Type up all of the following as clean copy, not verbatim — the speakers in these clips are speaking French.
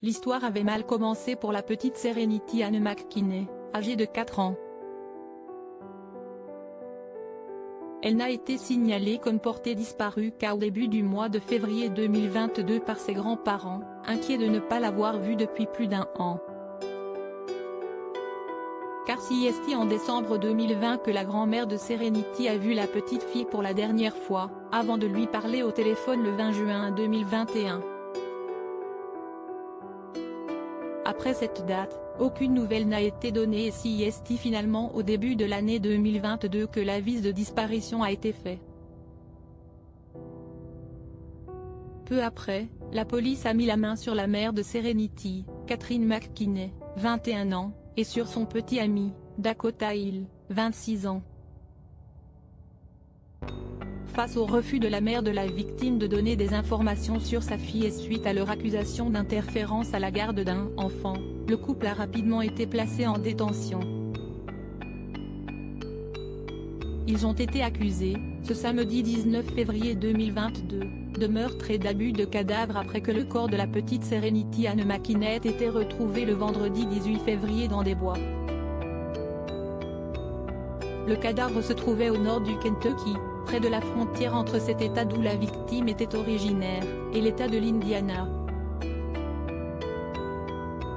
l'histoire avait mal commencé pour la petite Serenity Anne McKinney, âgée de 4 ans. Elle n'a été signalée comme portée disparue qu'au début du mois de février 2022 par ses grands-parents, inquiets de ne pas l'avoir vue depuis plus d'1 an. Car c'est en décembre 2020 que la grand-mère de Serenity a vu la petite fille pour la dernière fois, avant de lui parler au téléphone le 20 juin 2021. Après cette date, aucune nouvelle n'a été donnée et c'est finalement au début de l'année 2022 que l'avis de disparition a été fait. Peu après, la police a mis la main sur la mère de Serenity, Catherine McKinney, 21 ans, et sur son petit ami, Dakota Hill, 26 ans. Face au refus de la mère de la victime de donner des informations sur sa fille et suite à leur accusation d'interférence à la garde d'un enfant, le couple a rapidement été placé en détention. Ils ont été accusés, ce samedi 19 février 2022, de meurtre et d'abus de cadavre après que le corps de la petite Serenity Anne McKinney ait été retrouvé le vendredi 18 février dans des bois. Le cadavre se trouvait au nord du Kentucky, près de la frontière entre cet état d'où la victime était originaire, et l'état de l'Indiana.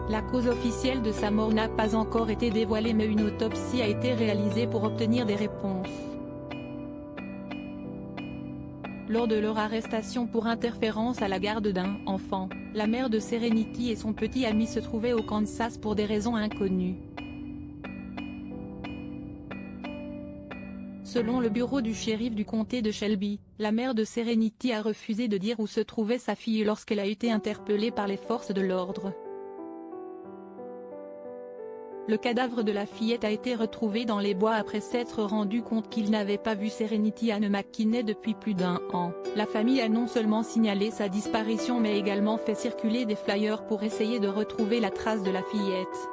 La cause officielle de sa mort n'a pas encore été dévoilée mais une autopsie a été réalisée pour obtenir des réponses. Lors de leur arrestation pour interférence à la garde d'un enfant, la mère de Serenity et son petit ami se trouvaient au Kansas pour des raisons inconnues. Selon le bureau du shérif du comté de Shelby, la mère de Serenity a refusé de dire où se trouvait sa fille lorsqu'elle a été interpellée par les forces de l'ordre. Le cadavre de la fillette a été retrouvé dans les bois après s'être rendu compte qu'il n'avait pas vu Serenity Anne McKinney depuis plus d'1 an. La famille a non seulement signalé sa disparition mais également fait circuler des flyers pour essayer de retrouver la trace de la fillette.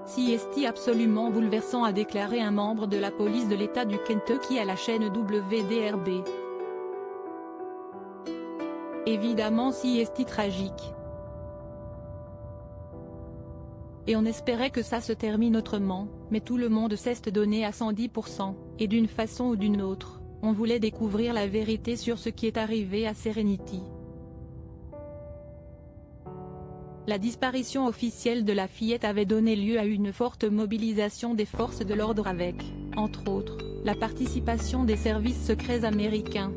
C'est absolument bouleversant, a déclaré un membre de la police de l'État du Kentucky à la chaîne WDRB. Évidemment c'est tragique. Et on espérait que ça se termine autrement, mais tout le monde s'est donné à 110%, et d'une façon ou d'une autre, on voulait découvrir la vérité sur ce qui est arrivé à Serenity. La disparition officielle de la fillette avait donné lieu à une forte mobilisation des forces de l'ordre avec, entre autres, la participation des services secrets américains.